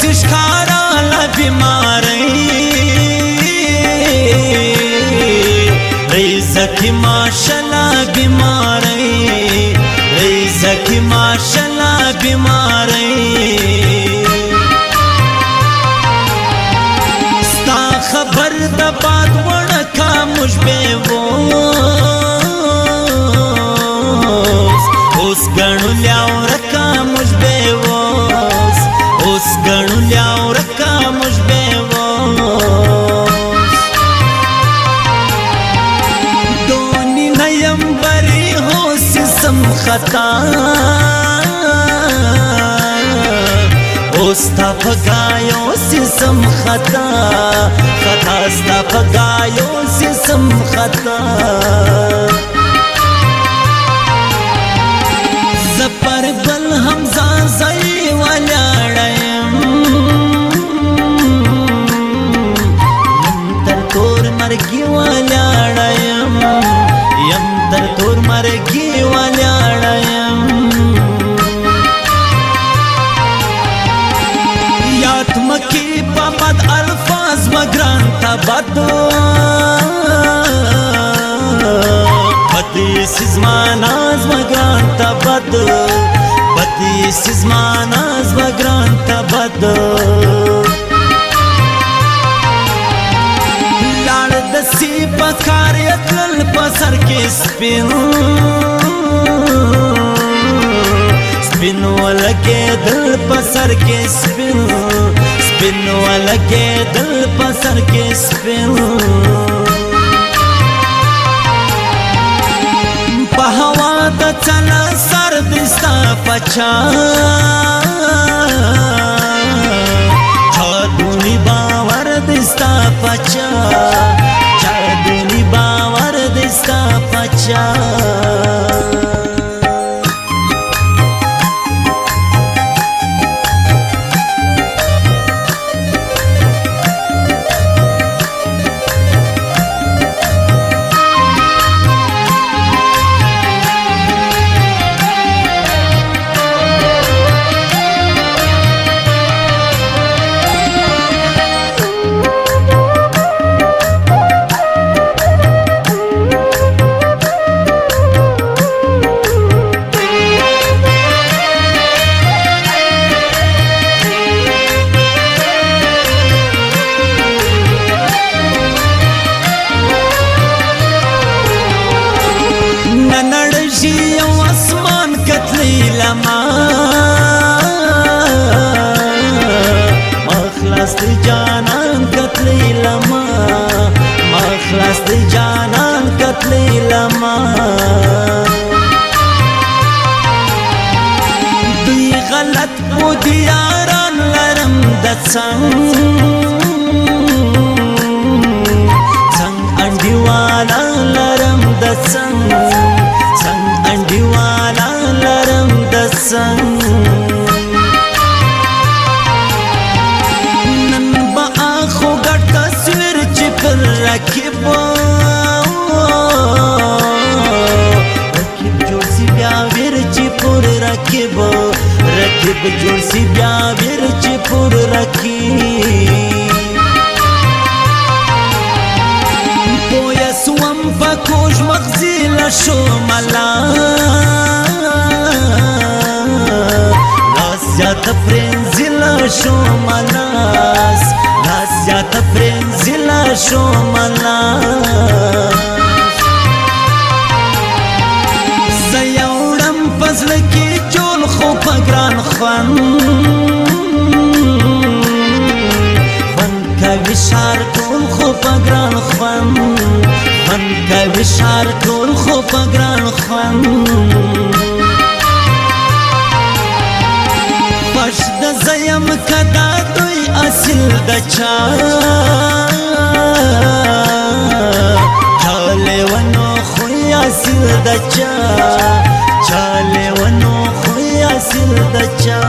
کوشش کارا لا بیماری ریزکی ماشالله بیماری ریزکی ماشالله بیماری ستا خبر د باد وړکا مشبه اوس ګڼو لیاو رکا مشبه اوس ګڼو لیاو رکا مشبه دونی نیم بری ہو سم خطا اوستا پگایو سم خطا خطا ستا پگایو سم خطا زپر بل حمزه زئی ولاړم تر تور مرګي ولاړم یم تر تور مرګي ولاړم یاد مکی بابد الفاظ مگران تا بدو بدی سزمان از مگران تا بدو بدی سزمان از مگران تا بدو لار دسی پکار یتل پسر کے سپین سپین ولگے دل پسر کے سپین سپین ولگے دل پسر کے سپین پہوا د چلا سر دستا پچا چادونی باور دستا پچا چادونی باور دستا پچا مخلص دی جانان کتلی لما مخلص دی جانان کتلی لما دوی غلط بو دیاران لرم دڅنګ څنګ انډیوالا لرم دڅنګ څنګ انډیوالا لرم دڅنګ رکیب جوړ سی بیا ویر چې پور رکیب رکیب جوړ سی بیا ویر چې پور رکیب پویا سوم پکوش مغزی لشو ملا لاس زیات فرنزی لشو ملاس لاس زیات فرنزی لشو ملاس زیوڑم پزل کی جول خو پگران خون خون کا وشار کول خو پگران خون خون کا وشار کول خو پگران خون پش د زیم کدا دوی اصل د چا چاله ونو خو اصل د چا چاله ونو خو اصل د چا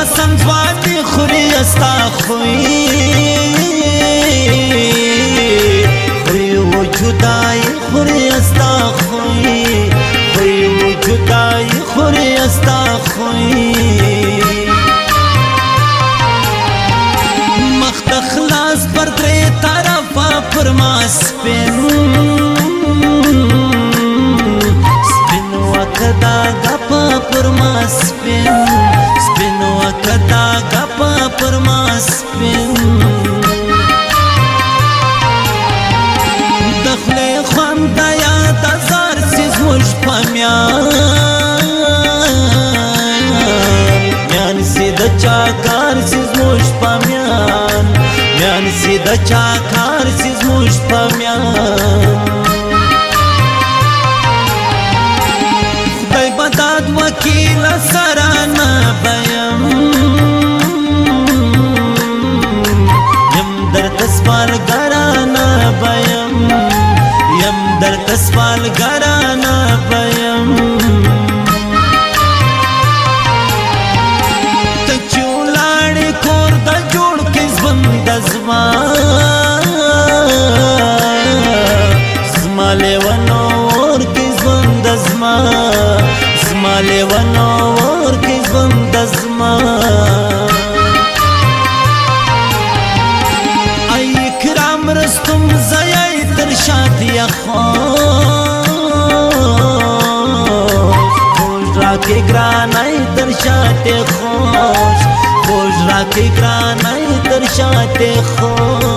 حسن ځواني خوري استا خوي خوي وجودای خوري استا خوي خوي وجودای خوري استا خوي مخت خلاص پر درې طرفه پر ما سپین وکدا غپا پر ما سپین سپین وکدا غپا پر ما سپین دخله خوان د یاد زار سیز مش پامیان سید چاکار سیز مش پامیان میان سید چاکار سیز مش پامیان بداد وکیل سرانا بیم یم در تسوال گرانا بیم یم در تسوال گرانا بیم تچولاڑی کور دا جوڑ کس بند زمان زمالے ونور کس بند زمان زمالے ونور کس بند زمان ای کرام رستم زیای ترشاد یخوش خوش را کے گرانای ترشاد خوش خوش را کے گرانای ترشاد خوش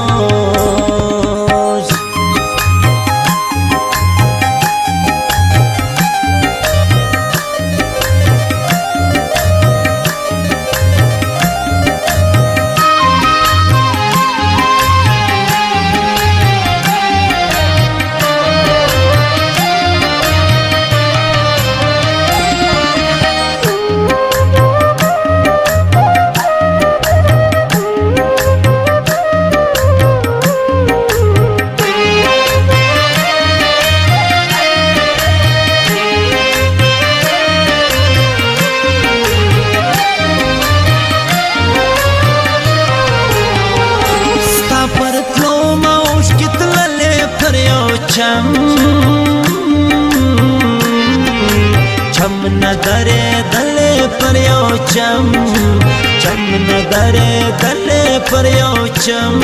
چم ندرے دلے پر یو چم چم ندرے دلے پر یو چم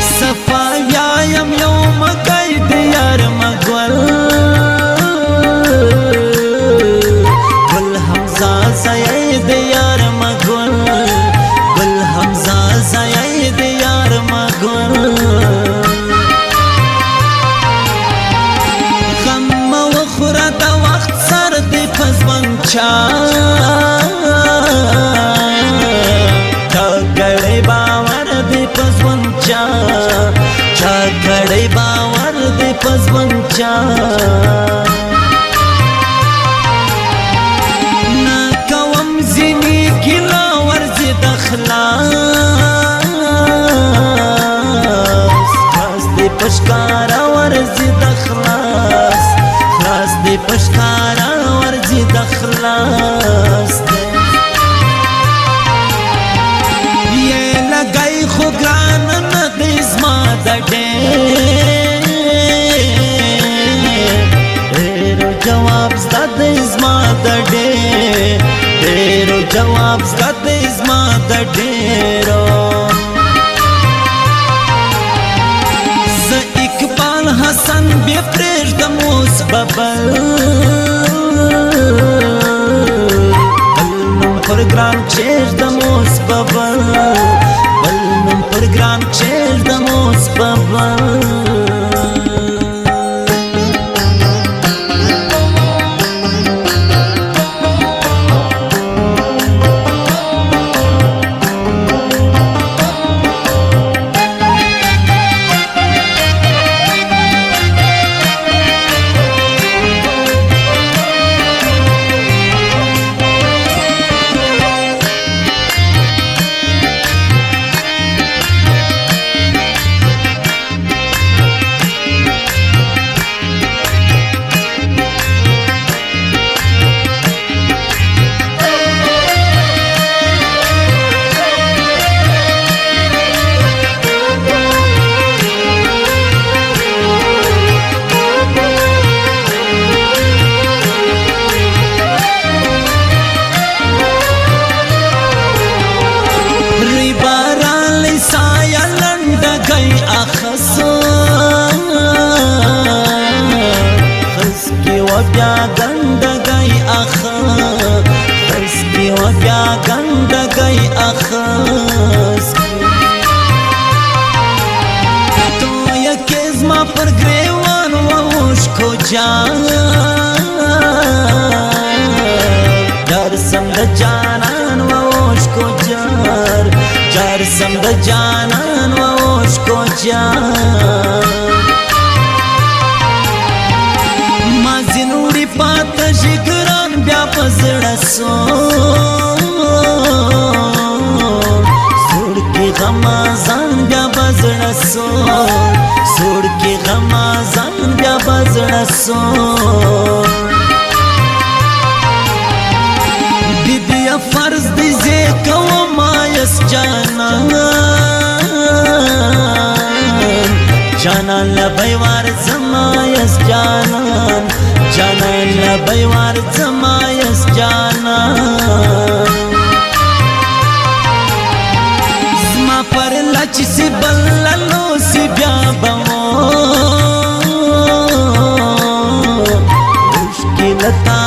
صفا یایم یو مگئی دیار مگول گل حمزہ زیای دیار مگول گل حمزہ زیای دیار مگول چاکڑی باور دی پزونچا چاکڑی باور دی پزونچا ناکوم زینی گلا ورزی دخلاص خلاص دی پشکارا ورزی دخلاص خلاص دی پشکارا ورزی دخلاص یہ لگائی خو گران ندیز ما دڑے دیرو جواب زدہ دیز ما دڑے دیرو جواب زدہ دیز ما دڑیرو ز اقبال حسن بی پریش دموس ببل پر گران چیش دموس ببل بلنم پر گران چیش دموس ببل بیا گندگی اخس کی و بیا گندگی اخس تو یکیز ما پر گریوان ووش کو جان جرسم د جانان ووش کو جار جرسم د جانان ووش کو جار ما زنوری پات شکران بیا پزړه سو سوړ کې غمازان بیا پزړه سو سوړ کې غمازان بیا پزړه سو بیبیا فرض دی زی کوم مایس جانان جانان لبی وار زمایس جانان جانان لبی وار زمایس جانان زما پر لچ سی بللو سی بیا بمو مشکلتا